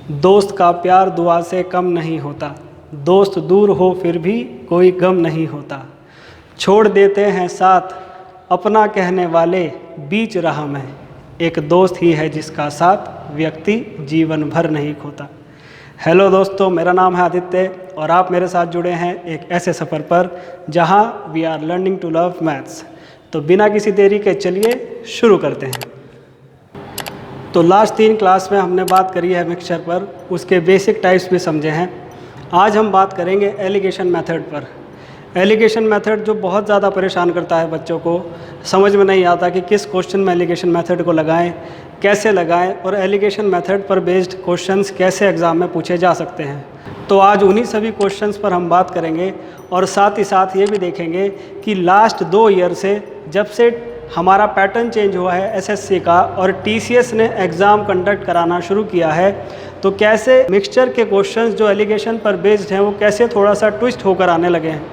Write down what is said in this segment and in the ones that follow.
दोस्त का प्यार दुआ से कम नहीं होता, दोस्त दूर हो फिर भी कोई गम नहीं होता। छोड़ देते हैं साथ अपना कहने वाले बीच राह में, एक दोस्त ही है जिसका साथ व्यक्ति जीवन भर नहीं खोता। हेलो दोस्तों, मेरा नाम है आदित्य और आप मेरे साथ जुड़े हैं एक ऐसे सफ़र पर जहां we are learning to love maths. तो बिना किसी देरी के चलिए शुरू करते हैं। तो लास्ट 3 क्लास में हमने बात करी है मिक्सचर पर, उसके बेसिक टाइप्स भी समझे हैं। आज हम बात करेंगे एलिगेशन मेथड पर। एलिगेशन मेथड जो बहुत ज़्यादा परेशान करता है बच्चों को, समझ में नहीं आता कि किस क्वेश्चन में एलिगेशन मेथड को लगाएं, कैसे लगाएं और एलिगेशन मेथड पर बेस्ड क्वेश्चंस कैसे एग्ज़ाम में पूछे जा सकते हैं। तो आज उन्हीं सभी क्वेश्चंस पर हम बात करेंगे और साथ ही साथ ये भी देखेंगे कि लास्ट 2 ईयर से जब से हमारा पैटर्न चेंज हुआ है एसएससी का और टीसीएस ने एग्ज़ाम कंडक्ट कराना शुरू किया है, तो कैसे मिक्सचर के क्वेश्चंस जो एलिगेशन पर बेस्ड हैं वो कैसे थोड़ा सा ट्विस्ट होकर आने लगे हैं।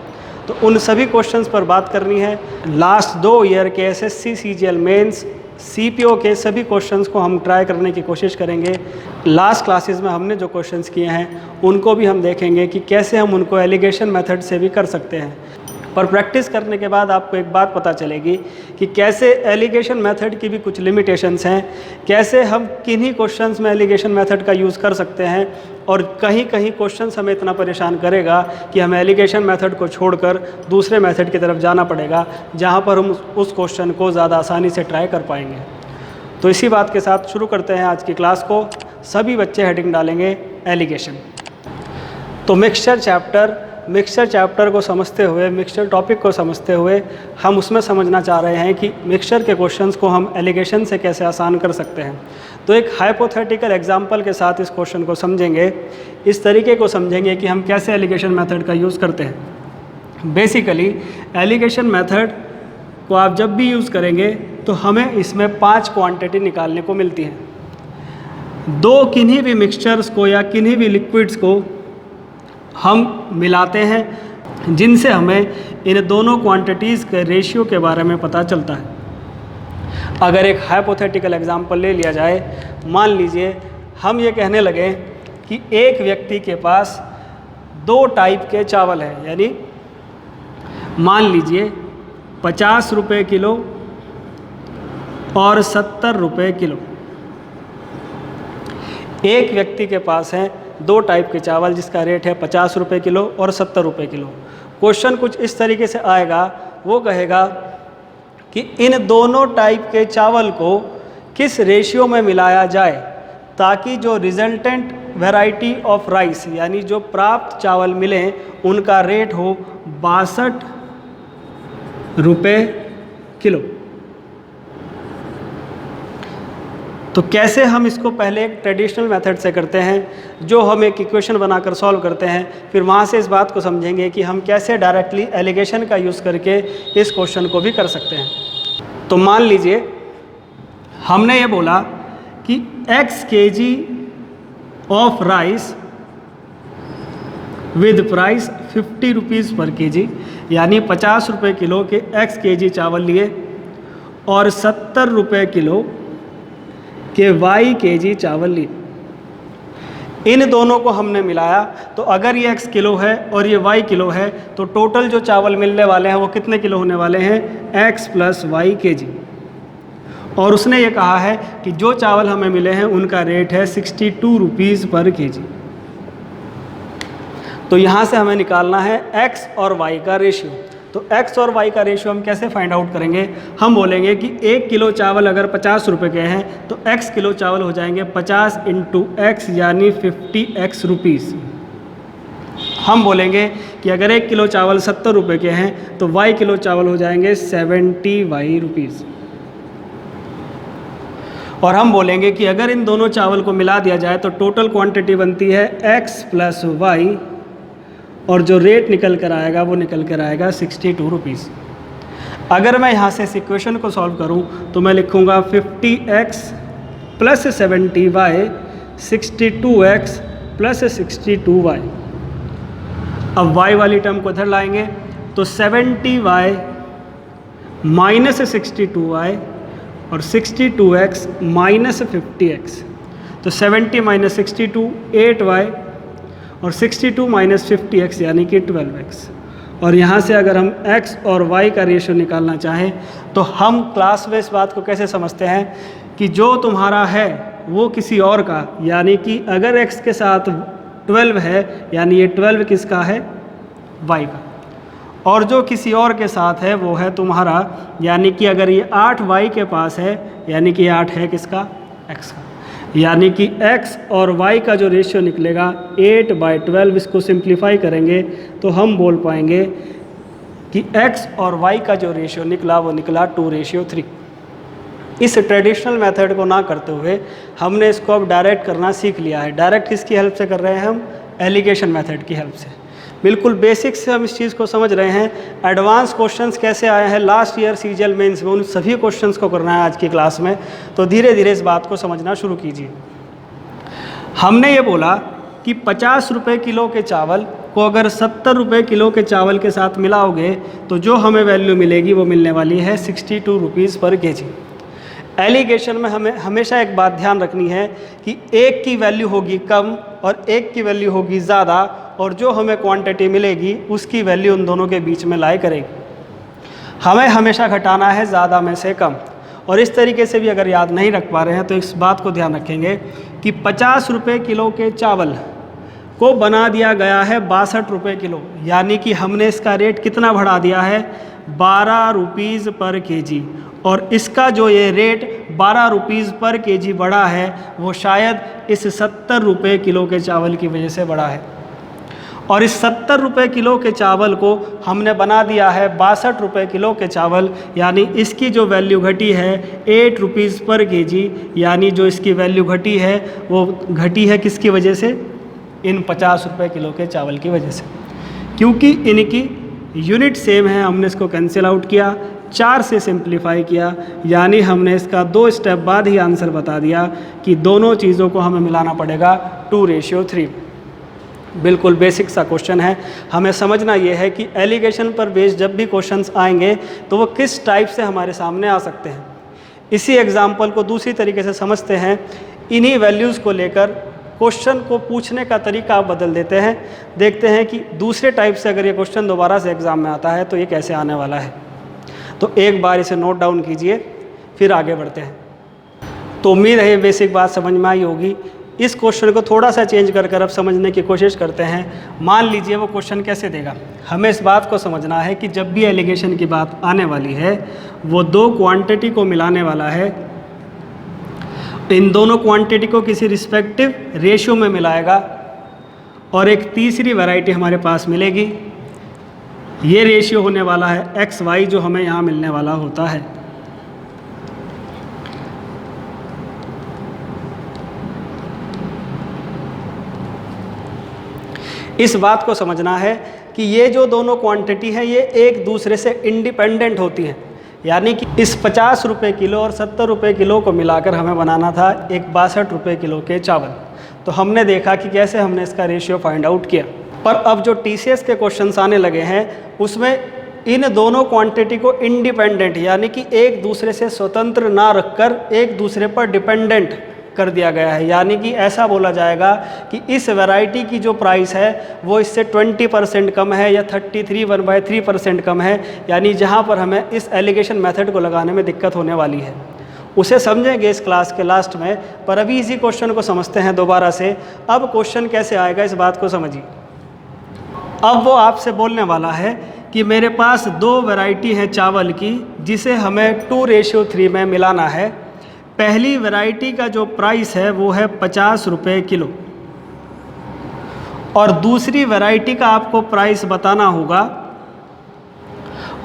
तो उन सभी क्वेश्चंस पर बात करनी है। लास्ट 2 ईयर के एसएससी सीजीएल मेंस सीपीओ के सभी क्वेश्चंस को हम ट्राई करने की कोशिश करेंगे। लास्ट क्लासेस में हमने जो क्वेश्चंस किए हैं उनको भी हम देखेंगे कि कैसे हम उनको एलिगेशन मेथड से भी कर सकते हैं। पर प्रैक्टिस करने के बाद आपको एक बात पता चलेगी कि कैसे एलिगेशन मेथड की भी कुछ लिमिटेशंस हैं, कैसे हम किन्हीं क्वेश्चंस में एलिगेशन मेथड का यूज़ कर सकते हैं और कहीं कहीं क्वेश्चंस हमें इतना परेशान करेगा कि हमें एलिगेशन मेथड को छोड़कर दूसरे मेथड की तरफ जाना पड़ेगा, जहां पर हम उस क्वेश्चन को ज़्यादा आसानी से ट्राई कर पाएंगे। तो इसी बात के साथ शुरू करते हैं आज की क्लास को। सभी बच्चे हेडिंग डालेंगे एलिगेशन। तो मिक्सचर चैप्टर को समझते हुए, मिक्सचर टॉपिक को समझते हुए हम उसमें समझना चाह रहे हैं कि मिक्सचर के क्वेश्चंस को हम एलिगेशन से कैसे आसान कर सकते हैं। तो एक हाइपोथेटिकल एग्जांपल के साथ इस क्वेश्चन को समझेंगे, इस तरीके को समझेंगे कि हम कैसे एलिगेशन मेथड का यूज़ करते हैं। बेसिकली एलिगेशन मेथड को आप जब भी यूज़ करेंगे तो हमें इसमें 5 क्वांटिटी निकालने को मिलती हैं। 2 किन्हीं भी मिक्सचर्स को या किन्हीं भी लिक्विड्स को हम मिलाते हैं, जिनसे हमें इन दोनों क्वांटिटीज़ के रेशियो के बारे में पता चलता है। अगर एक हाइपोथेटिकल एग्जांपल ले लिया जाए, मान लीजिए हम ये कहने लगे कि एक व्यक्ति के पास 2 टाइप के चावल हैं, यानी मान लीजिए 50 रुपये किलो और 70 रुपये किलो। एक व्यक्ति के पास है 2 टाइप के चावल जिसका रेट है 50 रुपये किलो और 70 रुपये किलो। क्वेश्चन कुछ इस तरीके से आएगा, वो कहेगा कि इन दोनों टाइप के चावल को किस रेशियो में मिलाया जाए ताकि जो रिजल्टेंट वैरायटी ऑफ राइस, यानी जो प्राप्त चावल मिले उनका रेट हो 62 रुपये किलो। तो कैसे हम इसको पहले एक ट्रेडिशनल मेथड से करते हैं, जो हम एक इक्वेशन बनाकर सॉल्व करते हैं, फिर वहाँ से इस बात को समझेंगे कि हम कैसे डायरेक्टली एलिगेशन का यूज़ करके इस क्वेश्चन को भी कर सकते हैं। तो मान लीजिए हमने ये बोला कि x kg of rice with price 50 rupees पर kg, यानी 50 रुपये किलो के x kg चावल लिए और 70 रुपये किलो के y kg चावल लिए। इन दोनों को हमने मिलाया, तो अगर ये x किलो है और ये y किलो है तो टोटल जो चावल मिलने वाले हैं वो कितने किलो होने वाले हैं, x + y kg। और उसने ये कहा है कि जो चावल हमें मिले हैं उनका रेट है 62 रुपीज़ पर kg। तो यहाँ से हमें निकालना है x और y का रेशियो। तो x और y का रेशियो हम कैसे फाइंड आउट करेंगे, हम बोलेंगे कि 1 किलो चावल अगर 50 रुपये के हैं तो x किलो चावल हो जाएंगे 50 × x, यानी 50x रुपीज़। हम बोलेंगे कि अगर 1 किलो चावल 70 रुपये के हैं तो y किलो चावल हो जाएंगे 70y रुपीज़। और हम बोलेंगे कि अगर इन दोनों चावल को मिला दिया जाए तो टोटल क्वांटिटी बनती है x + y, और जो रेट निकल कर आएगा वो निकल कर आएगा 62 रुपीज़। अगर मैं यहाँ से इस इक्वेशन को सॉल्व करूँ तो मैं लिखूँगा 50x + 70y 62x + 62y। अब y वाली टर्म को इधर लाएंगे तो 70y - 62y और 62x - 50x। तो 70 माइनस 62 8y और 62 माइनस 50x यानी कि 12x। और यहाँ से अगर हम x और y का रेशियो निकालना चाहें तो हम क्लास में इस बात को कैसे समझते हैं कि जो तुम्हारा है वो किसी और का, यानी कि अगर x के साथ 12 है यानी ये 12 किसका है, y का, और जो किसी और के साथ है वो है तुम्हारा, यानी कि अगर ये 8y के पास है यानी कि 8 है किसका, x का, यानी कि x और y का जो रेशियो निकलेगा 8/12। इसको सिंप्लीफाई करेंगे तो हम बोल पाएंगे कि x और y का जो रेशियो निकला वो निकला 2:3। इस ट्रेडिशनल मेथड को ना करते हुए हमने इसको अब डायरेक्ट करना सीख लिया है। डायरेक्ट किसकी हेल्प से कर रहे हैं हम, एलिगेशन मेथड की हेल्प से। बिल्कुल बेसिक से हम इस चीज़ को समझ रहे हैं। एडवांस क्वेश्चंस कैसे आए हैं लास्ट ईयर सीजीएल मेंस में, उन सभी क्वेश्चंस को करना है आज की क्लास में। तो धीरे धीरे इस बात को समझना शुरू कीजिए। हमने ये बोला कि 50 रुपये किलो के चावल को अगर 70 रुपये किलो के चावल के साथ मिलाओगे तो जो हमें वैल्यू मिलेगी वो मिलने वाली है 62 रुपीज़ पर केजी। एलिगेशन में हमें हमेशा एक बात ध्यान रखनी है कि एक की वैल्यू होगी कम और एक की वैल्यू होगी ज़्यादा, और जो हमें क्वांटिटी मिलेगी उसकी वैल्यू उन दोनों के बीच में लाई करेगी। हमें हमेशा घटाना है ज़्यादा में से कम। और इस तरीके से भी अगर याद नहीं रख पा रहे हैं तो इस बात को ध्यान रखेंगे कि 50 रुपये किलो के चावल को बना दिया गया है 62 रुपये किलो, यानी कि हमने इसका रेट कितना बढ़ा दिया है, 12 रुपीज़ पर केजी। और इसका जो ये रेट 12 रुपीज़ पर केजी बढ़ा है वो शायद इस 70 रुपये किलो के चावल की वजह से बढ़ा है। और इस 70 रुपये किलो के चावल को हमने बना दिया है 62 रुपये किलो के चावल, यानी इसकी जो वैल्यू घटी है 8 रुपीज़ पर केजी, यानी जो इसकी वैल्यू घटी है वो घटी है किसकी वजह से, इन 50 रुपये किलो के चावल की वजह से। क्योंकि इनकी यूनिट सेम है हमने इसको कैंसिल आउट किया, 4 से सिंप्लीफाई किया, यानी हमने इसका 2 स्टेप बाद ही आंसर बता दिया कि दोनों चीज़ों को हमें मिलाना पड़ेगा 2:3। बिल्कुल बेसिक सा क्वेश्चन है। हमें समझना ये है कि एलिगेशन पर बेस्ड जब भी क्वेश्चंस आएंगे तो वो किस टाइप से हमारे सामने आ सकते हैं। इसी एग्जाम्पल को दूसरी तरीके से समझते हैं। इन्हीं वैल्यूज़ को लेकर क्वेश्चन को पूछने का तरीका आप बदल देते हैं। देखते हैं कि दूसरे टाइप से अगर ये क्वेश्चन दोबारा से एग्ज़ाम में आता है तो ये कैसे आने वाला है। तो एक बार इसे नोट डाउन कीजिए, फिर आगे बढ़ते हैं। तो उम्मीद है ये बेसिक बात समझ में आई होगी। इस क्वेश्चन को थोड़ा सा चेंज कर अब समझने की कोशिश करते हैं। मान लीजिए वो क्वेश्चन कैसे देगा। हमें इस बात को समझना है कि जब भी एलिगेशन की बात आने वाली है वो 2 क्वांटिटी को मिलाने वाला है। इन दोनों क्वांटिटी को किसी रिस्पेक्टिव रेशियो में मिलाएगा और एक तीसरी वैरायटी हमारे पास मिलेगी। ये रेशियो होने वाला है XY, जो हमें यहाँ मिलने वाला होता है। इस बात को समझना है कि ये जो दोनों क्वांटिटी है ये एक दूसरे से इंडिपेंडेंट होती हैं, यानी कि इस 50 रुपये किलो और 70 रुपये किलो को मिलाकर हमें बनाना था एक 62 रुपये किलो के चावल। तो हमने देखा कि कैसे हमने इसका रेशियो फाइंड आउट किया। पर अब जो TCS के क्वेश्चंस आने लगे हैं उसमें इन दोनों क्वांटिटी को इंडिपेंडेंट, यानी कि एक दूसरे से स्वतंत्र ना रखकर एक दूसरे पर डिपेंडेंट कर दिया गया है। यानी कि ऐसा बोला जाएगा कि इस वैरायटी की जो प्राइस है वो इससे 20% कम है या 33 कम है। यानी जहाँ पर हमें इस एलिगेशन मेथड को लगाने में दिक्कत होने वाली है उसे समझेंगे इस क्लास के लास्ट में। पर अभी इसी क्वेश्चन को समझते हैं दोबारा से। अब क्वेश्चन कैसे आएगा इस बात को समझिए। अब वो आपसे बोलने वाला है कि मेरे पास 2 वैरायटी है चावल की जिसे हमें 2:3 में मिलाना है। पहली वैरायटी का जो प्राइस है वो है 50 रुपये किलो और दूसरी वैरायटी का आपको प्राइस बताना होगा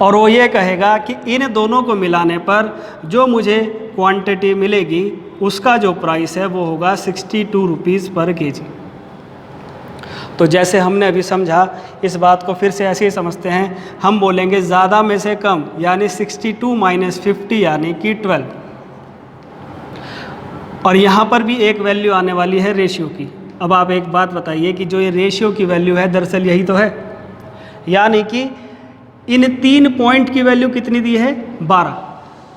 और वो ये कहेगा कि इन दोनों को मिलाने पर जो मुझे क्वांटिटी मिलेगी उसका जो प्राइस है वो होगा 62 रुपीज़ पर केजी। तो जैसे हमने अभी समझा इस बात को फिर से ऐसे ही समझते हैं। हम बोलेंगे ज़्यादा में से कम, यानी 62 माइनस 50 यानी कि 12। और यहाँ पर भी एक वैल्यू आने वाली है रेशियो की। अब आप एक बात बताइए कि जो ये रेशियो की वैल्यू है दरअसल यही तो है, यानी कि इन 3 पॉइंट की वैल्यू कितनी दी है 12।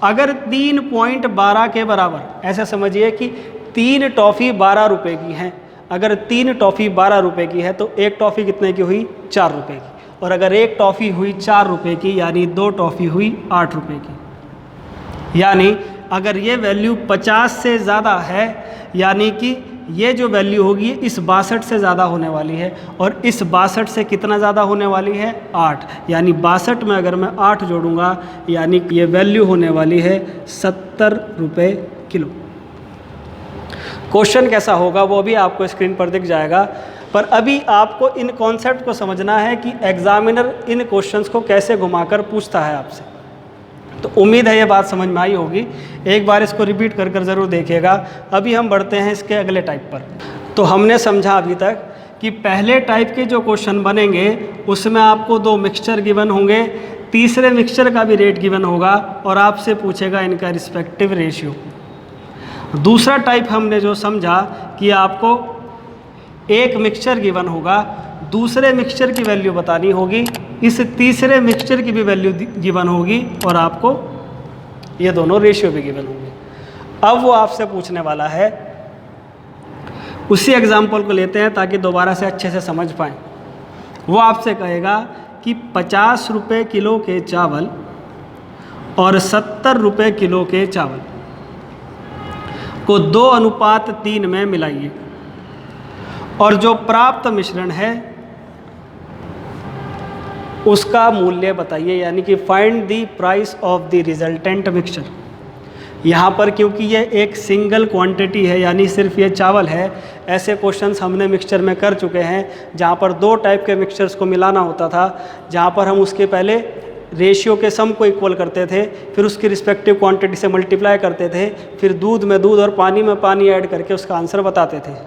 अगर 3.12 के बराबर, ऐसा समझिए कि 3 टॉफ़ी 12 रुपए की हैं। अगर 3 टॉफ़ी 12 रुपए की है तो एक टॉफ़ी कितने की हुई? 4 रुपए की। और अगर एक टॉफ़ी हुई 4 रुपए की यानी 2 टॉफ़ी हुई 8 रुपए की। यानी अगर ये वैल्यू 50 से ज़्यादा है यानी कि ये जो वैल्यू होगी इस 62 से ज़्यादा होने वाली है, और इस 62 से कितना ज़्यादा होने वाली है? 8। यानी 62 में अगर मैं 8 जोड़ूंगा यानी कि ये वैल्यू होने वाली है 70 रुपये किलो। क्वेश्चन कैसा होगा वो भी आपको स्क्रीन पर दिख जाएगा, पर अभी आपको इन कॉन्सेप्ट को समझना है कि एग्जामिनर इन क्वेश्चंस को कैसे घुमाकर पूछता है आपसे। तो उम्मीद है ये बात समझ में आई होगी। एक बार इसको रिपीट कर कर ज़रूर देखिएगा। अभी हम बढ़ते हैं इसके अगले टाइप पर। तो हमने समझा अभी तक कि पहले टाइप के जो क्वेश्चन बनेंगे उसमें आपको 2 मिक्सचर गिवन होंगे, तीसरे मिक्सचर का भी रेट गिवन होगा और आपसे पूछेगा इनका रिस्पेक्टिव रेशियो। दूसरा टाइप हमने जो समझा कि आपको एक मिक्सचर गिवन होगा, दूसरे मिक्सचर की वैल्यू बतानी होगी, इस तीसरे मिक्सचर की भी वैल्यू गिवन होगी और आपको ये दोनों रेशियो भी गिवन होंगे। अब वो आपसे पूछने वाला है, उसी एग्जाम्पल को लेते हैं ताकि दोबारा से अच्छे से समझ पाएँ। वो आपसे कहेगा कि 50 रुपये किलो के चावल और 70 रुपये किलो के चावल को 2:3 में मिलाइए और जो प्राप्त मिश्रण है उसका मूल्य बताइए, यानी कि find the price of the resultant mixture. यहाँ पर क्योंकि ये एक सिंगल क्वांटिटी है यानी सिर्फ ये चावल है, ऐसे क्वेश्चंस हमने मिक्सचर में कर चुके हैं जहाँ पर 2 टाइप के मिक्सचर्स को मिलाना होता था, जहाँ पर हम उसके पहले रेशियो के सम को इक्वल करते थे, फिर उसकी रिस्पेक्टिव क्वांटिटी से मल्टीप्लाई करते थे, फिर दूध में दूध और पानी में पानी ऐड करके उसका आंसर बताते थे।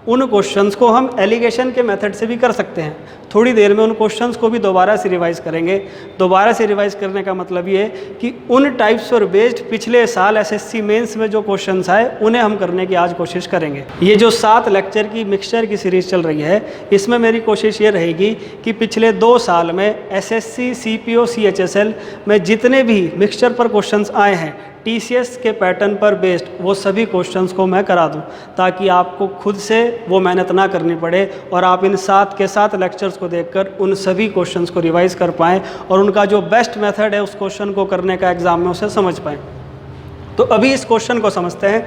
उन क्वेश्चंस को हम एलिगेशन के मेथड से भी कर सकते हैं। थोड़ी देर में उन क्वेश्चंस को भी दोबारा से रिवाइज करेंगे। दोबारा से रिवाइज करने का मतलब ये कि उन टाइप्स पर बेस्ड पिछले साल एसएससी मेंस में जो क्वेश्चंस आए उन्हें हम करने की आज कोशिश करेंगे। ये जो 7 लेक्चर की मिक्सचर की सीरीज़ चल रही है, इसमें मेरी कोशिश ये रहेगी कि पिछले 2 साल में एसएससी सीपीओ सीएचएसएल में जितने भी मिक्सचर पर क्वेश्चंस आए हैं टीसीएस के पैटर्न पर बेस्ड, वो सभी क्वेश्चंस को मैं करा दूं ताकि आपको खुद से वो मेहनत ना करनी पड़े और आप इन 7 के 7 लेक्चर्स को देखकर उन सभी क्वेश्चंस को रिवाइज कर पाएँ और उनका जो बेस्ट मेथड है उस क्वेश्चन को करने का एग्जाम में उसे समझ पाएँ। तो अभी इस क्वेश्चन को समझते हैं।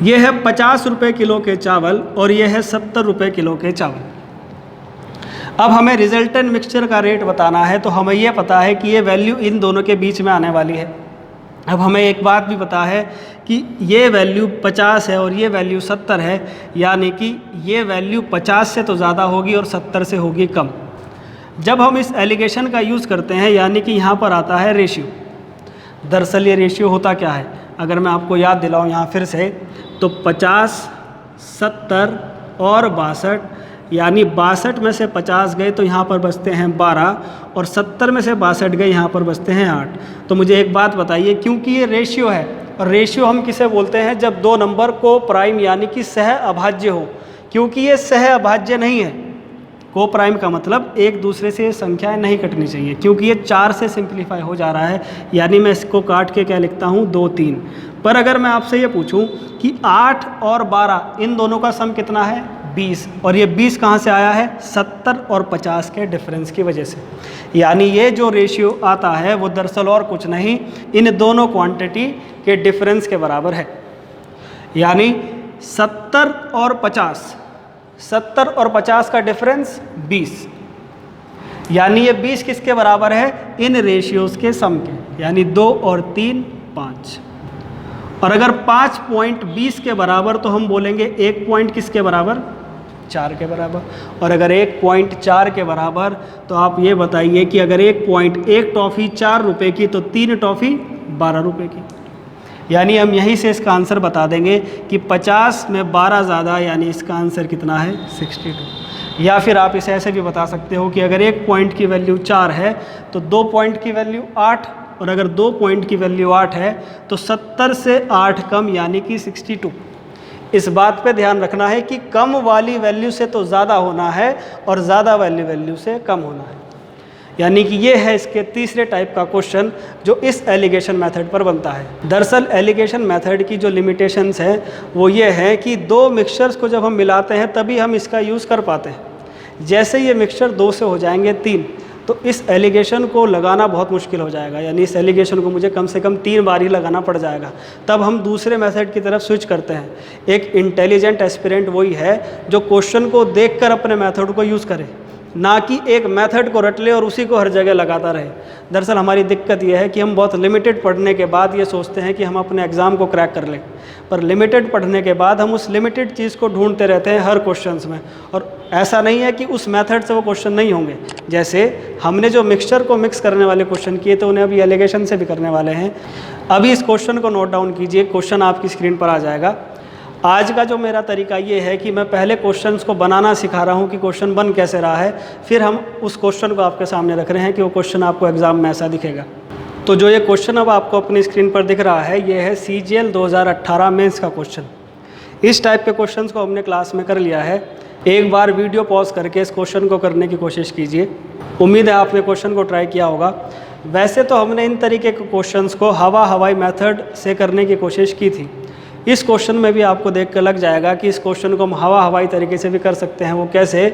ये है 50 रुपये किलो के चावल और ये है 70 रुपये किलो के चावल। अब हमें रिजल्टेंट मिक्सचर का रेट बताना है, तो हमें ये पता है कि ये वैल्यू इन दोनों के बीच में आने वाली है। अब हमें एक बात भी पता है कि ये वैल्यू 50 है और ये वैल्यू 70 है, यानी कि ये वैल्यू 50 से तो ज़्यादा होगी और 70 से होगी कम। जब हम इस एलिगेशन का यूज़ करते हैं यानी कि यहाँ पर आता है रेशियो। दरअसल ये रेशियो होता क्या है, अगर मैं आपको याद दिलाऊँ यहाँ फिर से, तो 50, 70 और 62, यानी 62 में से 50 गए तो यहाँ पर बचते हैं 12 और 70 में से 62 गए यहाँ पर बचते हैं 8। तो मुझे एक बात बताइए, क्योंकि ये रेशियो है और रेशियो हम किसे बोलते हैं जब 2 नंबर को प्राइम यानी कि सह अभाज्य हो, क्योंकि ये सह अभाज्य नहीं है। को प्राइम का मतलब एक दूसरे से संख्याएं नहीं कटनी चाहिए, क्योंकि ये 4 से सिंप्लीफाई हो जा रहा है, यानी मैं इसको काट के क्या लिखता हूँ 2, 3। पर अगर मैं आपसे ये पूछूं कि 8 और 12 इन दोनों का सम कितना है 20, और ये 20 कहाँ से आया है 70 और 50 के डिफरेंस की वजह से। यानी ये जो रेशियो आता है वो दरअसल और कुछ नहीं, इन दोनों क्वांटिटी के डिफरेंस के बराबर है। यानी 70 और 50 का डिफरेंस 20, यानी ये 20 किसके बराबर है, इन रेशियोज़ के सम के, यानी 2 और 3 5। और अगर 5 पॉइंट 20 के बराबर तो हम बोलेंगे 1 पॉइंट किसके बराबर 4 के बराबर। और अगर 1 पॉइंट 4 के बराबर तो आप ये बताइए कि अगर 1 पॉइंट 1 टॉफ़ी 4 रुपये की तो 3 टॉफ़ी 12 रुपये की। यानी हम यहीं से इसका आंसर बता देंगे कि 50 में 12 ज़्यादा, यानी इसका आंसर कितना है 62। या फिर आप इसे ऐसे भी बता सकते हो कि अगर 1 पॉइंट की वैल्यू 4 है तो 2 पॉइंट की वैल्यू 8, और अगर 2 पॉइंट की वैल्यू 8 है तो 70 से 8 कम यानी कि 62। इस बात पे ध्यान रखना है कि कम वाली वैल्यू से तो ज़्यादा होना है और ज़्यादा वाली वैल्यू से कम होना है। यानी कि ये है इसके तीसरे टाइप का क्वेश्चन जो इस एलिगेशन मेथड पर बनता है। दरअसल एलिगेशन मेथड की जो लिमिटेशंस है वो ये है कि दो मिक्सचर्स को जब हम मिलाते हैं तभी हम इसका यूज़ कर पाते हैं। जैसे ये मिक्सचर 2 से हो जाएंगे 3, तो इस एलिगेशन को लगाना बहुत मुश्किल हो जाएगा, यानी इस एलिगेशन को मुझे कम से कम 3 बार ही लगाना पड़ जाएगा। तब हम दूसरे मेथड की तरफ स्विच करते हैं। एक इंटेलिजेंट एस्पिरेंट वही है जो क्वेश्चन को देखकर अपने मेथड को यूज़ करे, ना कि एक मेथड को रट ले और उसी को हर जगह लगाता रहे। दरअसल हमारी दिक्कत यह है कि हम बहुत लिमिटेड पढ़ने के बाद ये सोचते हैं कि हम अपने एग्ज़ाम को क्रैक कर लें, पर लिमिटेड पढ़ने के बाद हम उस लिमिटेड चीज़ को ढूंढते रहते हैं हर क्वेश्चंस में। और ऐसा नहीं है कि उस मेथड से वो क्वेश्चन नहीं होंगे। जैसे हमने जो मिक्सचर को मिक्स करने वाले क्वेश्चन किए तो उन्हें अभी एलिगेशन से भी करने वाले हैं। अभी इस क्वेश्चन को नोट डाउन कीजिए, क्वेश्चन आपकी स्क्रीन पर आ जाएगा। आज का जो मेरा तरीका ये है कि मैं पहले क्वेश्चंस को बनाना सिखा रहा हूँ कि क्वेश्चन बन कैसे रहा है, फिर हम उस क्वेश्चन को आपके सामने रख रहे हैं कि वो क्वेश्चन आपको एग्ज़ाम में ऐसा दिखेगा। तो जो ये क्वेश्चन अब आपको अपनी स्क्रीन पर दिख रहा है ये है CGL 2018 मेंस का क्वेश्चन। इस टाइप के क्वेश्चंस को हमने क्लास में कर लिया है। एक बार वीडियो पॉज करके इस क्वेश्चन को करने की कोशिश कीजिए। उम्मीद है आपने क्वेश्चन को ट्राई किया होगा। वैसे तो हमने इन तरीके के क्वेश्चंस को हवाई मेथड से करने की कोशिश की थी। इस क्वेश्चन में भी आपको देख कर लग जाएगा कि इस क्वेश्चन को हम हवाई तरीके से भी कर सकते हैं। वो कैसे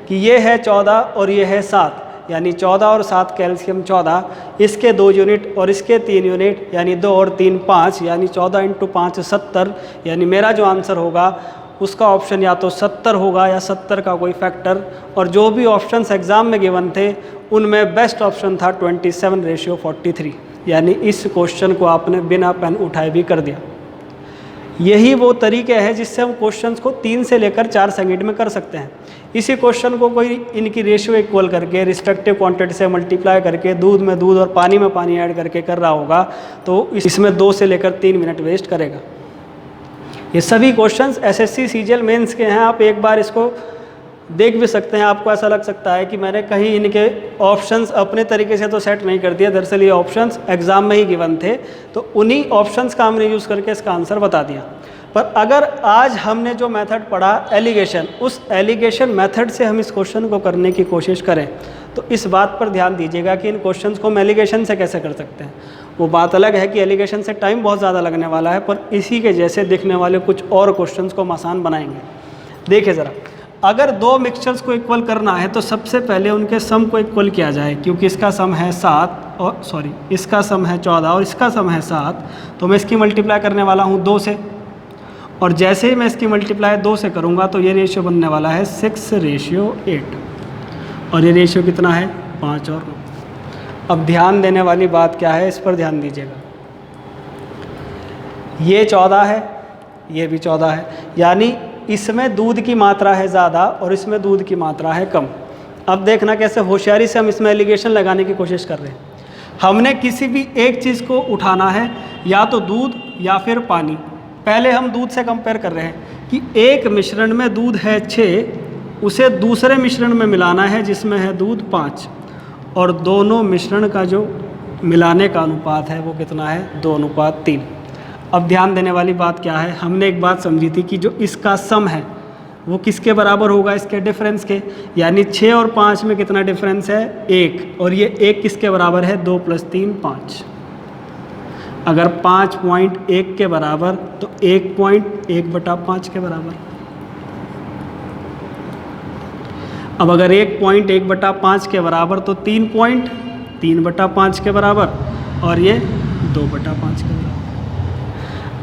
कि ये है 14 और ये है 7, यानी 14 और 7 कैल्शियम 14, इसके 2 यूनिट और इसके 3 यूनिट, यानी 2 और 3 5, यानी 14 × 5 70। यानी मेरा जो आंसर होगा उसका ऑप्शन या तो 70 होगा या 70 का कोई फैक्टर। और जो भी ऑप्शंस एग्ज़ाम में गिवन थे उनमें बेस्ट ऑप्शन था 27:43, यानी इस क्वेश्चन को आपने बिना पेन उठाए भी कर दिया। यही वो तरीके हैं जिससे हम क्वेश्चंस को 3 से लेकर 4 सेकंड में कर सकते हैं। इसी क्वेश्चन को कोई इनकी रेशियो इक्वल करके रिस्पेक्टिव क्वांटिटी से मल्टीप्लाई करके दूध में दूध और पानी में पानी ऐड करके कर रहा होगा तो इसमें 2 से लेकर 3 मिनट वेस्ट करेगा। ये सभी क्वेश्चंस SSC CGL मेंस के हैं। आप एक बार इसको देख भी सकते हैं। आपको ऐसा लग सकता है कि मैंने कहीं इनके ऑप्शंस अपने तरीके से तो सेट नहीं कर दिया, दरअसल ये ऑप्शंस एग्ज़ाम में ही गिवन थे तो उन्हीं ऑप्शंस का हमने यूज़ करके इसका आंसर बता दिया। पर अगर आज हमने जो मेथड पढ़ा एलिगेशन, उस एलिगेशन मेथड से हम इस क्वेश्चन को करने की कोशिश करें तो इस बात पर ध्यान दीजिएगा कि इन क्वेश्चंस को हम एलिगेशन से कैसे कर सकते हैं। वो बात अलग है कि एलिगेशन से टाइम बहुत ज़्यादा लगने वाला है, पर इसी के जैसे दिखने वाले कुछ और क्वेश्चंस को हम आसान बनाएंगे। देखिए ज़रा, अगर 2 मिक्सचर्स को इक्वल करना है तो सबसे पहले उनके सम को इक्वल किया जाए, क्योंकि इसका सम है 7 और इसका सम है 14 और इसका सम है 7, तो मैं इसकी मल्टीप्लाई करने वाला हूँ 2 से। और जैसे ही मैं इसकी मल्टीप्लाई 2 से करूँगा तो ये रेशियो बनने वाला है 6:8 और ये रेशियो कितना है 5 और 9। अब ध्यान देने वाली बात क्या है, इस पर ध्यान दीजिएगा। ये 14 है, ये भी 14 है, यानी इसमें दूध की मात्रा है ज़्यादा और इसमें दूध की मात्रा है कम। अब देखना कैसे होशियारी से हम इसमें एलिगेशन लगाने की कोशिश कर रहे हैं। हमने किसी भी एक चीज़ को उठाना है, या तो दूध या फिर पानी। पहले हम दूध से कंपेयर कर रहे हैं कि एक मिश्रण में दूध है 6, उसे दूसरे मिश्रण में मिलाना है जिसमें है दूध 5, और दोनों मिश्रण का जो मिलाने का अनुपात है वो कितना है 2:3। अब ध्यान देने वाली बात क्या है, हमने एक बात समझी थी कि जो इसका सम है वो किसके बराबर होगा, इसके डिफरेंस के। यानी 6 और 5 में कितना डिफरेंस है 1, और ये 1 किसके बराबर है 2 + 3 5। अगर 5.1 के बराबर तो 1.1/5 के बराबर। अब अगर 1.1/5 के बराबर तो 3.3/5 के बराबर, और ये 2/5 के बराबर।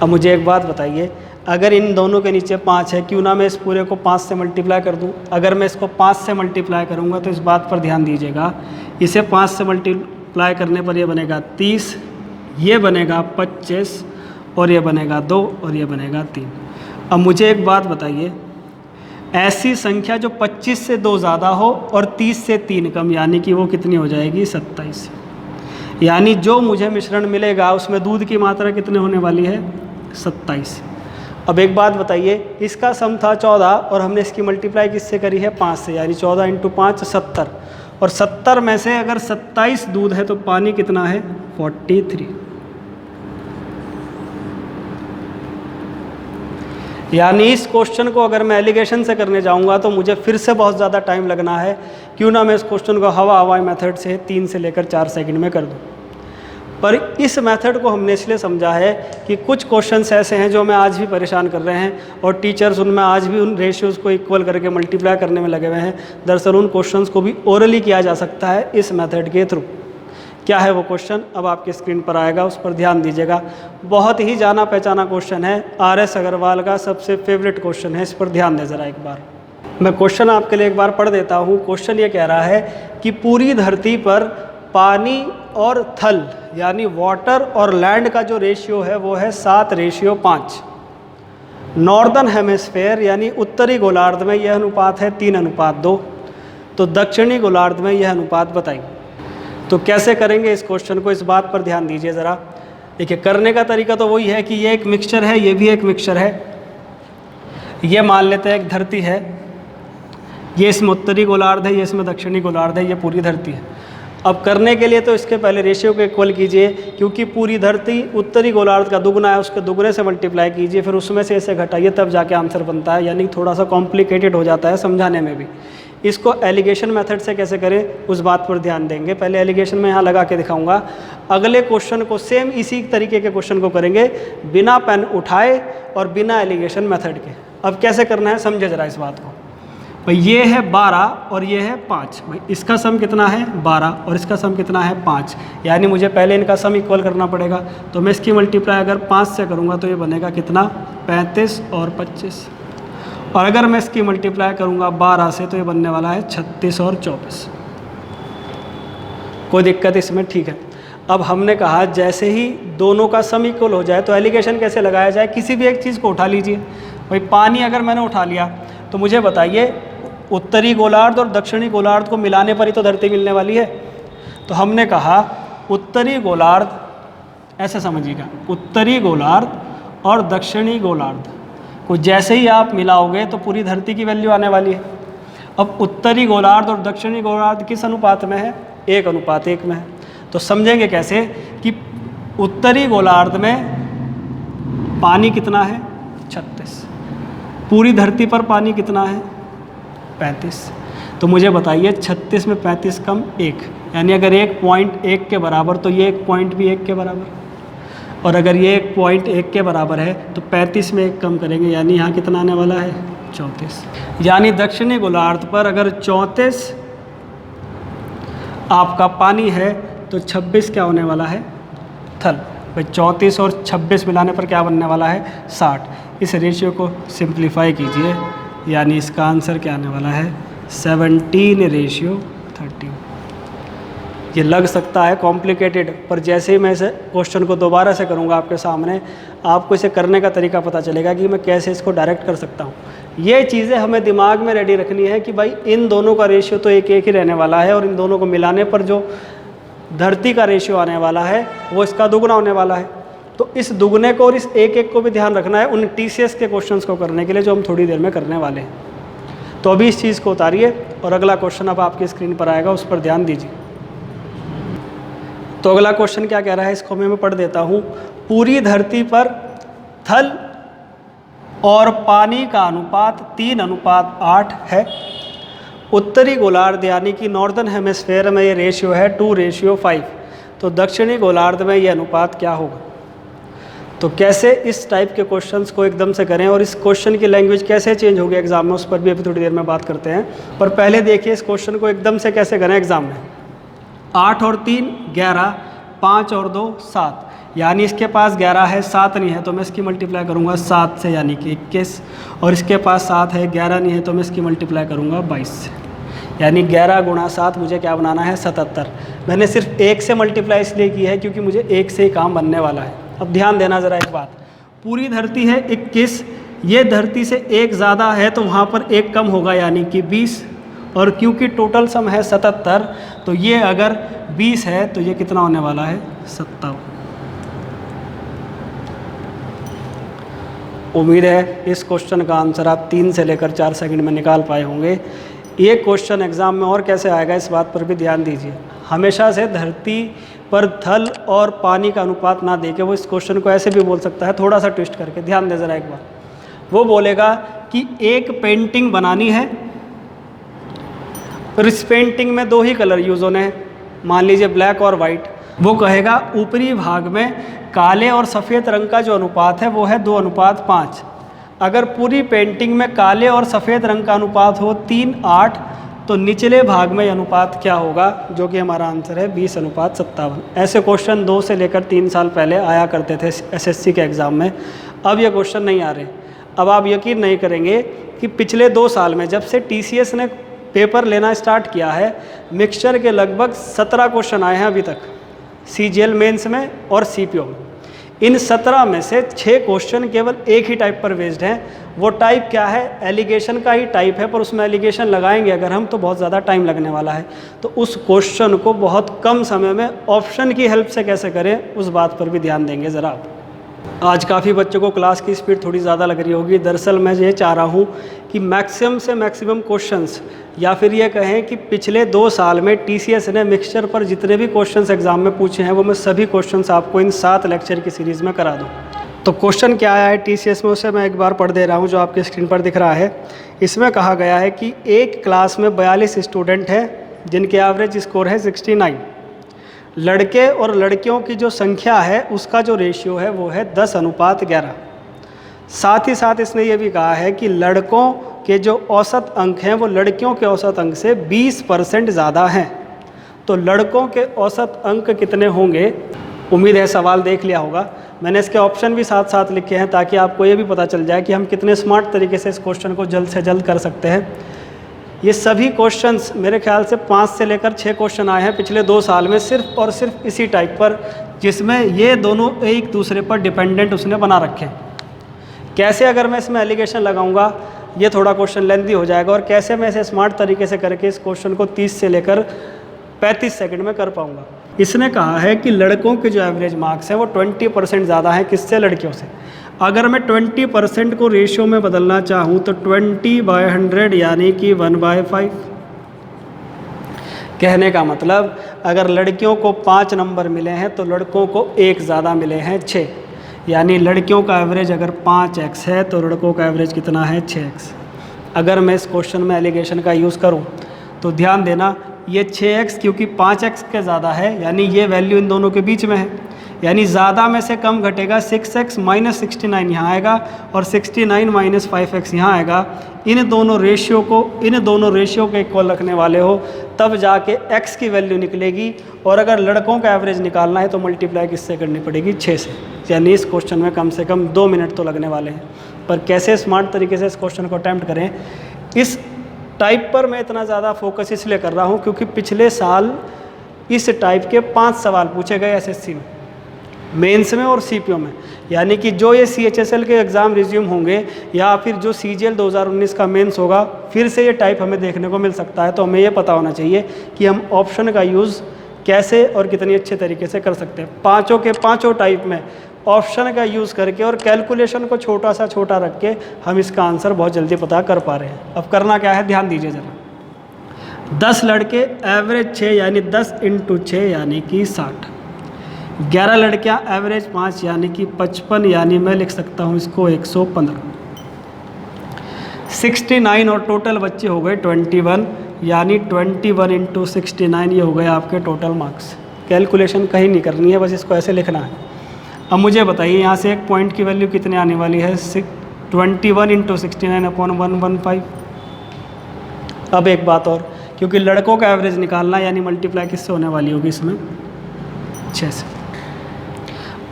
अब मुझे एक बात बताइए, अगर इन दोनों के नीचे 5 है, क्यों ना मैं इस पूरे को 5 से मल्टीप्लाई कर दूं। अगर मैं इसको 5 से मल्टीप्लाई करूंगा तो इस बात पर ध्यान दीजिएगा, इसे 5 से मल्टीप्लाई करने पर ये बनेगा 30, ये बनेगा 25, और ये बनेगा 2, और ये बनेगा 3। अब मुझे एक बात बताइए, ऐसी संख्या जो 25 से 2 ज़्यादा हो और 30 से 3 कम, यानी कि वो कितनी हो जाएगी 27। यानी जो मुझे मिश्रण मिलेगा उसमें दूध की मात्रा कितने होने वाली है 27। अब एक बात बताइए, इसका सम था 14 और हमने इसकी मल्टीप्लाई किससे करी है 5 से, यानी 14 × 5 70, और 70 में से अगर 27 दूध है तो पानी कितना है 43। यानी इस क्वेश्चन को अगर मैं एलिगेशन से करने जाऊंगा तो मुझे फिर से बहुत ज़्यादा टाइम लगना है, क्यों ना मैं इस क्वेश्चन को हवाई मेथड से 3 से लेकर 4 सेकंड में कर दूं। पर इस मेथड को हमने इसलिए समझा है कि कुछ क्वेश्चंस ऐसे हैं जो हमें आज भी परेशान कर रहे हैं और टीचर्स उनमें आज भी उन रेशियोज़ को इक्वल करके मल्टीप्लाई करने में लगे हुए हैं। दरअसल उन क्वेश्चंस को भी ओरली किया जा सकता है इस मेथड के थ्रू। क्या है वो क्वेश्चन, अब आपकी स्क्रीन पर आएगा, उस पर ध्यान दीजिएगा। बहुत ही जाना पहचाना क्वेश्चन है, RS अग्रवाल का सबसे फेवरेट क्वेश्चन है, इस पर ध्यान दें ज़रा एक बार। मैं क्वेश्चन आपके लिए एक बार पढ़ देता हूँ। क्वेश्चन ये कह रहा है कि पूरी धरती पर पानी और थल यानी वाटर और लैंड का जो रेशियो है वो है 7:5। नॉर्दर्न हेमिस्फेयर यानी उत्तरी गोलार्ध में यह अनुपात है 3:2। तो दक्षिणी गोलार्ध में यह अनुपात बताइए। तो कैसे करेंगे इस क्वेश्चन को, इस बात पर ध्यान दीजिए ज़रा। देखिए करने का तरीका तो वही है कि ये एक मिक्सचर है, ये भी एक मिक्सचर है। ये मान लेते हैं एक धरती है, ये इसमें उत्तरी गोलार्ध है, ये इसमें दक्षिणी गोलार्ध है, ये पूरी धरती है। अब करने के लिए तो इसके पहले रेशियो को इक्वल कीजिए, क्योंकि पूरी धरती उत्तरी गोलार्ध का दुगना है, उसके दुगने से मल्टीप्लाई कीजिए, फिर उसमें से इसे घटाइए, तब जाके आंसर बनता है। यानी थोड़ा सा कॉम्प्लिकेटेड हो जाता है समझाने में भी। इसको एलिगेशन मेथड से कैसे करें उस बात पर ध्यान देंगे। पहले एलिगेशन में यहाँ लगा के दिखाऊंगा, अगले क्वेश्चन को सेम इसी तरीके के क्वेश्चन को करेंगे बिना पेन उठाए और बिना एलिगेशन मेथड के। अब कैसे करना है समझे ज़रा इस बात को। भाई ये है 12 और ये है 5। भाई इसका सम कितना है 12 और इसका सम कितना है 5, यानी मुझे पहले इनका सम इक्वल करना पड़ेगा। तो मैं इसकी मल्टीप्लाई अगर 5 से करूँगा तो ये बनेगा कितना 35 और 25, और अगर मैं इसकी मल्टीप्लाई करूँगा 12 से तो ये बनने वाला है 36 और 24। कोई दिक्कत इसमें, ठीक है। अब हमने कहा जैसे ही दोनों का सम इक्वल हो जाए तो एलिगेशन कैसे लगाया जाए। किसी भी एक चीज़ को उठा लीजिए। भाई पानी अगर मैंने उठा लिया तो मुझे बताइए उत्तरी गोलार्ध और दक्षिणी गोलार्ध को मिलाने पर ही तो धरती मिलने वाली है। तो हमने कहा उत्तरी गोलार्ध, ऐसे समझिएगा, उत्तरी गोलार्ध और दक्षिणी गोलार्ध को जैसे ही आप मिलाओगे तो पूरी धरती की वैल्यू आने वाली है। अब उत्तरी गोलार्ध और दक्षिणी गोलार्ध किस अनुपात में है, 1:1 में है। तो समझेंगे कैसे कि उत्तरी गोलार्ध में पानी कितना है 36, पूरी धरती पर पानी कितना है 35। तो मुझे बताइए 36 में 35 कम 1, यानी अगर 1.1 के बराबर तो ये 1 पॉइंट भी 1 के बराबर, और अगर ये 1.1 के बराबर है तो 35 में 1 कम करेंगे, यानी यहाँ कितना आने वाला है 34। यानी दक्षिणी गोलार्ध पर अगर 34 आपका पानी है तो 26 क्या होने वाला है थल। भाई 34 और 26 मिलाने पर क्या बनने वाला है 60। इस रेशियो को सिंप्लीफाई कीजिए, यानी इसका आंसर क्या आने वाला है 17:13। ये लग सकता है कॉम्प्लिकेटेड, पर जैसे ही मैं इसे क्वेश्चन को दोबारा से करूँगा आपके सामने, आपको इसे करने का तरीका पता चलेगा कि मैं कैसे इसको डायरेक्ट कर सकता हूँ। ये चीज़ें हमें दिमाग में रेडी रखनी है कि भाई इन दोनों का रेशियो तो 1:1 ही रहने वाला है, और इन दोनों को मिलाने पर जो धरती का रेशियो आने वाला है वो इसका दुगना होने वाला है। तो इस दुगने को और इस 1:1 को भी ध्यान रखना है उन TCS के क्वेश्चंस को करने के लिए जो हम थोड़ी देर में करने वाले हैं। तो अभी इस चीज़ को उतारिए और अगला क्वेश्चन अब आपकी स्क्रीन पर आएगा, उस पर ध्यान दीजिए। तो अगला क्वेश्चन क्या कह रहा है, इसको मैं पढ़ देता हूँ। पूरी धरती पर थल और पानी का अनुपात 3:8 है। उत्तरी गोलार्ध यानी कि नॉर्दर्न हेमिस्फेयर में ये रेशियो है 2:5। तो दक्षिणी गोलार्ध में ये अनुपात क्या होगा। तो कैसे इस टाइप के क्वेश्चंस को एकदम से करें और इस क्वेश्चन की लैंग्वेज कैसे चेंज होगी एग्जाम में, उस पर भी अभी थोड़ी देर में बात करते हैं। पर पहले देखिए इस क्वेश्चन को एकदम से कैसे करें एग्जाम में। 8 और 3 11, 5 और 2 7, यानी इसके पास 11 है 7 नहीं है तो मैं इसकी मल्टीप्लाई करूँगा 7 से, यानी कि 21, और इसके पास 7 है 11 नहीं है तो मैं इसकी मल्टीप्लाई करूँगा 22 से, यानी 11 × 7 मुझे क्या बनाना है 77। मैंने सिर्फ 1 से मल्टीप्लाई इसलिए की है क्योंकि मुझे 1 से ही काम बनने वाला है। अब ध्यान देना ज़रा एक बात, पूरी धरती है 21, ये धरती से 1 ज़्यादा है तो वहाँ पर 1 कम होगा यानी कि 20, और क्योंकि टोटल सम है 77 तो ये अगर 20 है तो ये कितना होने वाला है 57। उम्मीद है इस क्वेश्चन का आंसर आप 3 से लेकर 4 सेकंड में निकाल पाए होंगे। ये क्वेश्चन एग्ज़ाम में और कैसे आएगा इस बात पर भी ध्यान दीजिए। हमेशा से धरती पर थल और पानी का अनुपात ना देके वो इस क्वेश्चन को ऐसे भी बोल सकता है, थोड़ा सा ट्विस्ट करके। ध्यान दे ज़रा एक बार, वो बोलेगा कि एक पेंटिंग बनानी है और इस पेंटिंग में 2 ही कलर यूज़ होने हैं, मान लीजिए ब्लैक और वाइट। वो कहेगा ऊपरी भाग में काले और सफ़ेद रंग का जो अनुपात है वो है 2:5। अगर पूरी पेंटिंग में काले और सफ़ेद रंग का अनुपात हो 3:8, तो निचले भाग में अनुपात क्या होगा, जो कि हमारा आंसर है 20:57। ऐसे क्वेश्चन 2 से लेकर 3 साल पहले आया करते थे एसएससी के एग्ज़ाम में। अब ये क्वेश्चन नहीं आ रहे। अब आप यकीन नहीं करेंगे कि पिछले 2 साल में जब से टीसीएस ने पेपर लेना स्टार्ट किया है, मिक्सचर के लगभग 17 क्वेश्चन आए हैं अभी तक, सीजीएल मेंस में और सीपीओ में। इन 17 में से 6 क्वेश्चन केवल एक ही टाइप पर बेस्ड हैं। वो टाइप क्या है, एलिगेशन का ही टाइप है, पर उसमें एलिगेशन लगाएंगे अगर हम तो बहुत ज़्यादा टाइम लगने वाला है। तो उस क्वेश्चन को बहुत कम समय में ऑप्शन की हेल्प से कैसे करें, उस बात पर भी ध्यान देंगे ज़रा आप। आज काफ़ी बच्चों को क्लास की स्पीड थोड़ी ज़्यादा लग रही होगी। दरअसल मैं ये चाह रहा हूँ कि मैक्सिमम से मैक्सिमम क्वेश्चंस, या फिर ये कहें कि पिछले 2 साल में टीसीएस ने मिक्सचर पर जितने भी क्वेश्चंस एग्जाम में पूछे हैं वो मैं सभी क्वेश्चंस आपको इन 7 लेक्चर की सीरीज़ में करा दूँ। तो क्वेश्चन क्या आया है टीसीएस में, उसे मैं एक बार पढ़ दे रहा हूँ जो आपकी स्क्रीन पर दिख रहा है। इसमें कहा गया है कि एक क्लास में 42 स्टूडेंट हैं जिनके एवरेज स्कोर है 69। लड़के और लड़कियों की जो संख्या है उसका जो रेशियो है वो है 10:11। साथ ही साथ इसने ये भी कहा है कि लड़कों के जो औसत अंक हैं वो लड़कियों के औसत अंक से 20% ज़्यादा हैं। तो लड़कों के औसत अंक कितने होंगे, उम्मीद है सवाल देख लिया होगा। मैंने इसके ऑप्शन भी साथ साथ लिखे हैं ताकि आपको ये भी पता चल जाए कि हम कितने स्मार्ट तरीके से इस क्वेश्चन को जल्द से जल्द कर सकते हैं। ये सभी क्वेश्चंस मेरे ख्याल से 5 से लेकर 6 क्वेश्चन आए हैं पिछले 2 साल में, सिर्फ और सिर्फ इसी टाइप पर, जिसमें ये दोनों एक दूसरे पर डिपेंडेंट उसने बना रखे हैं। कैसे अगर मैं इसमें एलिगेशन लगाऊंगा, ये थोड़ा क्वेश्चन लेंथी हो जाएगा, और कैसे मैं इसे स्मार्ट तरीके से करके इस क्वेश्चन को 30 से लेकर 35 सेकंड में कर पाऊंगा। इसने कहा है कि लड़कों के जो एवरेज मार्क्स हैं वो 20% ज़्यादा हैं किससे, लड़कियों से। अगर मैं 20% को रेशियो में बदलना चाहूँ तो 20/100 यानी कि 1/5। कहने का मतलब अगर लड़कियों को 5 नंबर मिले हैं तो लड़कों को 1 ज़्यादा मिले हैं, 6। यानी लड़कियों का एवरेज अगर 5x है तो लड़कों का एवरेज कितना है, 6x। अगर मैं इस क्वेश्चन में एलिगेशन का यूज़ करूं तो ध्यान देना, ये 6x क्योंकि 5x के ज़्यादा है, यानी ये वैल्यू इन दोनों के बीच में है, यानी ज़्यादा में से कम घटेगा। 6x - 69 यहाँ आएगा और 69 - 5x यहाँ आएगा। इन दोनों रेशियो को इक्वल रखने वाले हो तब जाके x की वैल्यू निकलेगी। और अगर लड़कों का एवरेज निकालना है तो मल्टीप्लाई किससे करनी पड़ेगी, 6 से। यानी इस क्वेश्चन में कम से कम 2 मिनट तो लगने वाले हैं। पर कैसे स्मार्ट तरीके से इस क्वेश्चन को अटैम्प्ट करें, इस टाइप पर मैं इतना ज़्यादा फोकस इसलिए कर रहा हूँ क्योंकि पिछले साल इस टाइप के 5 सवाल पूछे गए एसएससी में, मेंस में और सीपीओ में। यानी कि जो ये सीएचएसएल के एग्ज़ाम रिज्यूम होंगे या फिर जो सीजीएल 2019 का मेंस होगा, फिर से ये टाइप हमें देखने को मिल सकता है। तो हमें ये पता होना चाहिए कि हम ऑप्शन का यूज़ कैसे और कितनी अच्छे तरीके से कर सकते हैं। पाँचों के पाँचों टाइप में ऑप्शन का यूज़ करके और कैलकुलेशन को छोटा सा छोटा रख के हम इसका आंसर बहुत जल्दी पता कर पा रहे हैं। अब करना क्या है, ध्यान दीजिए ज़रा। 10 लड़के एवरेज 6 यानी 10 × 6 यानी कि 60। 11 लड़कियां एवरेज 5 यानी कि 55, यानी मैं लिख सकता हूं इसको 115। 69 और टोटल बच्चे हो गए 21, यानी 21 × 69 ये हो गए आपके टोटल मार्क्स। कैलकुलेशन कहीं नहीं करनी है, बस इसको ऐसे लिखना है। अब मुझे बताइए यहाँ से एक पॉइंट की वैल्यू कितने आने वाली है, 21 × 69/115। अब एक बात और, क्योंकि लड़कों का एवरेज निकालना यानी मल्टीप्लाई किससे होने वाली होगी इसमें, 6 से।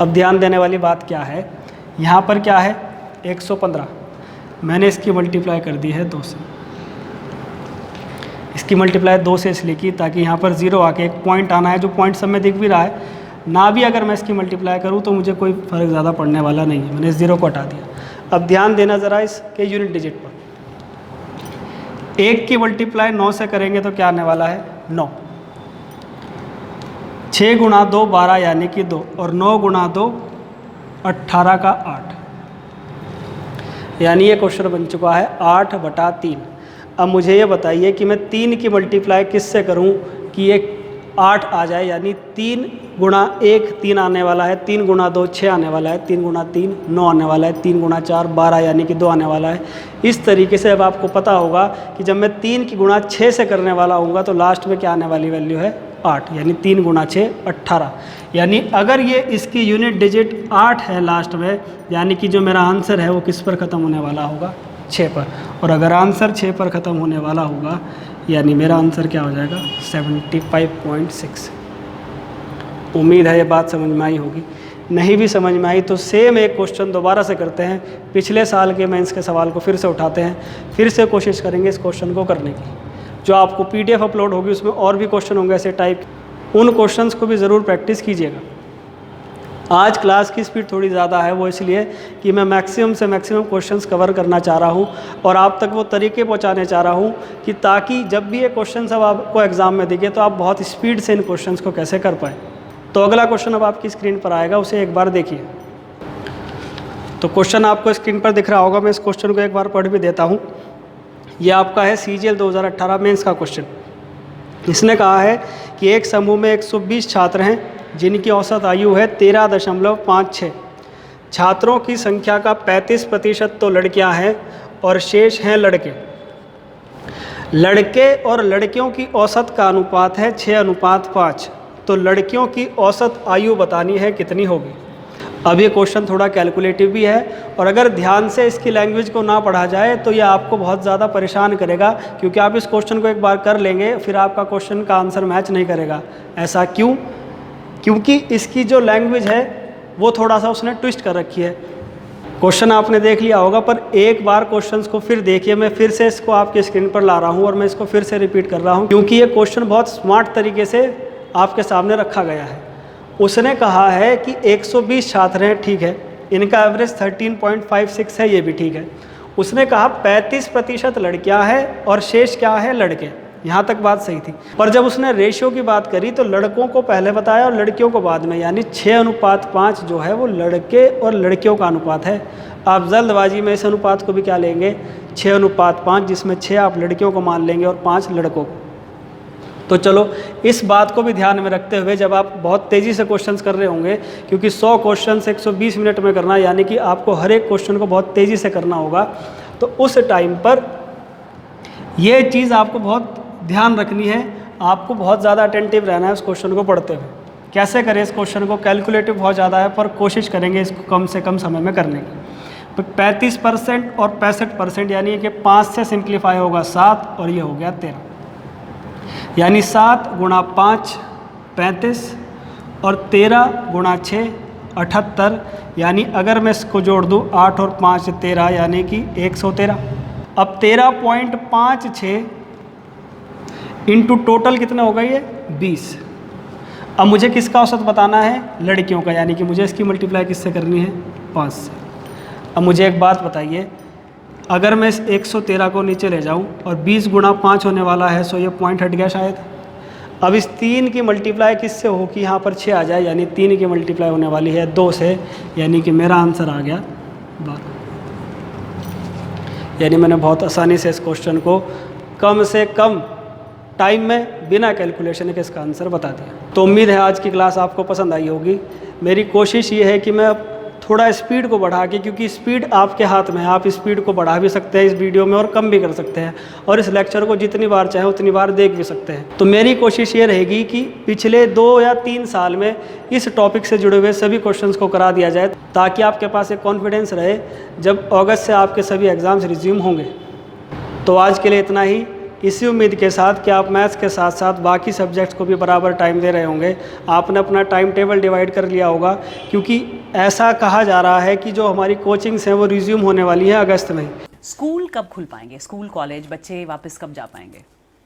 अब ध्यान देने वाली बात क्या है, यहाँ पर क्या है 115, मैंने इसकी मल्टीप्लाई कर दी है 2 से। इसकी मल्टीप्लाई 2 से इसलिए की ताकि यहाँ पर 0 आके एक पॉइंट आना है, जो पॉइंट सब में दिख भी रहा है ना। भी अगर मैं इसकी मल्टीप्लाई करूँ तो मुझे कोई फ़र्क ज़्यादा पड़ने वाला नहीं है, मैंने इस 0 को हटा दिया। अब ध्यान देना ज़रा इसके यूनिट डिजिट पर। 1 की मल्टीप्लाई 9 से करेंगे तो क्या आने वाला है, 9। 6 × 2 12 यानी कि 2, और 9 × 2 18 का 8, यानी ये क्वेश्चन बन चुका है 8/3। अब मुझे ये बताइए कि मैं 3 की मल्टीप्लाई किससे करूं कि ये 8 आ जाए, यानी 3 गुणा 1 3 आने वाला है, 3 गुणा 2 6 आने वाला है, 3 गुणा 3 9 आने वाला है, 3 गुणा 4 12 यानी कि 2 आने वाला है। इस तरीके से अब आपको पता होगा कि जब मैं 3 की गुणा 6 से करने वाला हूँगा तो लास्ट में क्या आने वाली वैल्यू है 8, यानी 3 गुणा 6 18। यानी अगर ये इसकी यूनिट डिजिट 8 है लास्ट में, यानी कि जो मेरा आंसर है वो किस पर ख़त्म होने वाला होगा 6 पर। और अगर आंसर 6 पर ख़त्म होने वाला होगा यानी मेरा आंसर क्या हो जाएगा 75.6। उम्मीद है ये बात समझ में आई होगी। नहीं भी समझ में आई तो सेम एक क्वेश्चन दोबारा से करते हैं, पिछले साल के मेंस के सवाल को फिर से उठाते हैं, फिर से कोशिश करेंगे इस क्वेश्चन को करने की। जो आपको PDF अपलोड होगी उसमें और भी क्वेश्चन होंगे ऐसे टाइप, उन क्वेश्चंस को भी ज़रूर प्रैक्टिस कीजिएगा। आज क्लास की स्पीड थोड़ी ज़्यादा है, वो इसलिए कि मैं मैक्सिमम से मैक्सिमम क्वेश्चंस कवर करना चाह रहा हूँ और आप तक वो तरीके पहुँचाने चाह रहा हूँ कि ताकि जब भी ये क्वेश्चन अब आपको एग्ज़ाम में दिखे तो आप बहुत स्पीड से इन क्वेश्चंस को कैसे कर पाएँ। तो अगला क्वेश्चन अब आपकी स्क्रीन पर आएगा, उसे एक बार देखिए। तो क्वेश्चन आपको स्क्रीन पर दिख रहा होगा, मैं इस क्वेश्चन को एक बार पढ़ भी देता हूँ। ये आपका है CGL 2018 मेंस का क्वेश्चन। इसने कहा है कि एक समूह में 120 छात्र हैं जिनकी औसत आयु है 13.56। छात्रों की संख्या का 35% तो लड़कियां हैं और शेष हैं लड़के। लड़के और लड़कियों की औसत का अनुपात है 6:5। तो लड़कियों की औसत आयु बतानी है कितनी होगी। अब ये क्वेश्चन थोड़ा कैलकुलेटिव भी है और अगर ध्यान से इसकी लैंग्वेज को ना पढ़ा जाए तो ये आपको बहुत ज़्यादा परेशान करेगा, क्योंकि आप इस क्वेश्चन को एक बार कर लेंगे फिर आपका क्वेश्चन का आंसर मैच नहीं करेगा। ऐसा क्यों? क्योंकि इसकी जो लैंग्वेज है वो थोड़ा सा उसने ट्विस्ट कर रखी है। क्वेश्चन आपने देख लिया होगा, पर एक बार क्वेश्चंस को फिर देखिए। मैं फिर से इसको आपकी स्क्रीन पर ला रहा हूँ और मैं इसको फिर से रिपीट कर रहा हूँ क्योंकि ये क्वेश्चन बहुत स्मार्ट तरीके से आपके सामने रखा गया है। उसने कहा है कि 120 छात्र हैं, ठीक है, इनका एवरेज 13.56 है, ये भी ठीक है। उसने कहा 35% लड़कियां हैं और शेष क्या है लड़के। यहाँ तक बात सही थी, पर जब उसने रेशियो की बात करी तो लड़कों को पहले बताया और लड़कियों को बाद में, यानी 6:5 जो है वो लड़के और लड़कियों का अनुपात है। आप जल्दबाजी में इस अनुपात को भी क्या लेंगे 6:5, जिसमें 6 आप लड़कियों को मान लेंगे और 5 लड़कों को। तो चलो इस बात को भी ध्यान में रखते हुए, जब आप बहुत तेज़ी से क्वेश्चंस कर रहे होंगे, क्योंकि 100 क्वेश्चंस 120 मिनट में करना, यानी कि आपको हर एक क्वेश्चन को बहुत तेज़ी से करना होगा, तो उस टाइम पर ये चीज़ आपको बहुत ध्यान रखनी है। आपको बहुत ज़्यादा अटेंटिव रहना है उस क्वेश्चन को पढ़ते हुए। कैसे करें इस क्वेश्चन को, कैलकुलेटिव बहुत ज़्यादा है पर कोशिश करेंगे इसको कम से कम समय में करने की। 35% और 65%, यानी कि 5 से सिंप्लीफाई होगा 7 और ये हो गया 13, यानी 7 गुणा 5 35 और 13 गुणा 6 78, यानी अगर मैं इसको जोड़ दूँ 8 और 5 13, यानी कि 113। अब 13.56 इंटू टोटल कितना होगा ये 20। अब मुझे किसका औसत बताना है लड़कियों का, यानी कि मुझे इसकी मल्टीप्लाई किससे करनी है 5 से। अब मुझे एक बात बताइए, अगर मैं इस 113 को नीचे ले जाऊं और 20 गुणा 5 होने वाला है, सो ये पॉइंट हट गया शायद। अब इस 3 की मल्टीप्लाई किससे हो कि यहाँ पर 6 आ जाए, यानी 3 की मल्टीप्लाई होने वाली है 2 से, यानी कि मेरा आंसर आ गया 12। यानी मैंने बहुत आसानी से इस क्वेश्चन को कम से कम टाइम में बिना कैलकुलेशन के इसका आंसर बता दिया। तो उम्मीद है आज की क्लास आपको पसंद आई होगी। मेरी कोशिश ये है कि मैं थोड़ा स्पीड को बढ़ा के, क्योंकि स्पीड आपके हाथ में है, आप स्पीड को बढ़ा भी सकते हैं इस वीडियो में और कम भी कर सकते हैं, और इस लेक्चर को जितनी बार चाहें उतनी बार देख भी सकते हैं। तो मेरी कोशिश ये रहेगी कि पिछले 2 या 3 साल में इस टॉपिक से जुड़े हुए सभी क्वेश्चंस को करा दिया जाए, ताकि आपके पास एक कॉन्फिडेंस रहे जब अगस्त से आपके सभी एग्ज़ाम्स रिज्यूम होंगे। तो आज के लिए इतना ही, इसी उम्मीद के साथ कि आप मैथ्स के साथ साथ बाकी सब्जेक्ट्स को भी बराबर टाइम दे रहे होंगे। आपने अपना टाइम टेबल डिवाइड कर लिया होगा, क्योंकि ऐसा कहा जा रहा है कि जो हमारी कोचिंग्स हैं वो रिज्यूम होने वाली है अगस्त में। स्कूल कब खुल पाएंगे, स्कूल कॉलेज बच्चे वापस कब जा पाएंगे?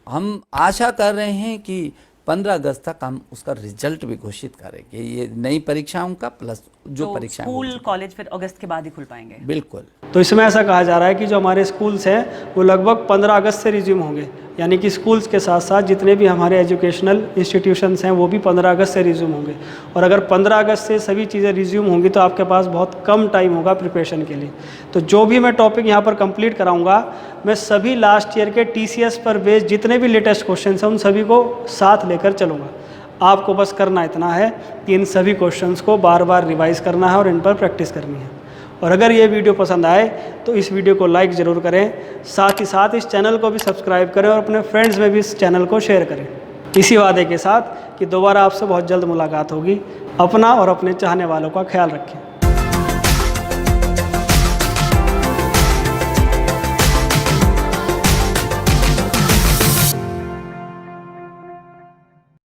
हम आशा कर रहे हैं कि 15 अगस्त तक हम उसका रिजल्ट भी घोषित करेंगे, ये नई परीक्षाओं का प्लस जो तो परीक्षाएं स्कूल कॉलेज फिर अगस्त के बाद ही खुल पाएंगे? बिल्कुल। तो इसमें ऐसा कहा जा रहा है कि जो हमारे स्कूल्स हैं वो लगभग 15 अगस्त से रिज्यूम होंगे, यानी कि स्कूल्स के साथ साथ जितने भी हमारे एजुकेशनल इंस्टीट्यूशंस हैं वो भी 15 अगस्त से रिज्यूम होंगे। और अगर 15 अगस्त से सभी चीज़ें रिज्यूम होंगी तो आपके पास बहुत कम टाइम होगा प्रिपरेशन के लिए। तो जो भी मैं टॉपिक यहाँ पर कंप्लीट कराऊंगा, मैं सभी लास्ट ईयर के TCS पर बेस्ड जितने भी लेटेस्ट क्वेश्चन हैं उन सभी को साथ लेकर चलूँगा। आपको बस करना इतना है कि इन सभी क्वेश्चंस को बार बार रिवाइज करना है और इन पर प्रैक्टिस करनी है। और अगर ये वीडियो पसंद आए तो इस वीडियो को लाइक ज़रूर करें, साथ ही साथ इस चैनल को भी सब्सक्राइब करें और अपने फ्रेंड्स में भी इस चैनल को शेयर करें, इसी वादे के साथ कि दोबारा आपसे बहुत जल्द मुलाकात होगी। अपना और अपने चाहने वालों का ख्याल रखें।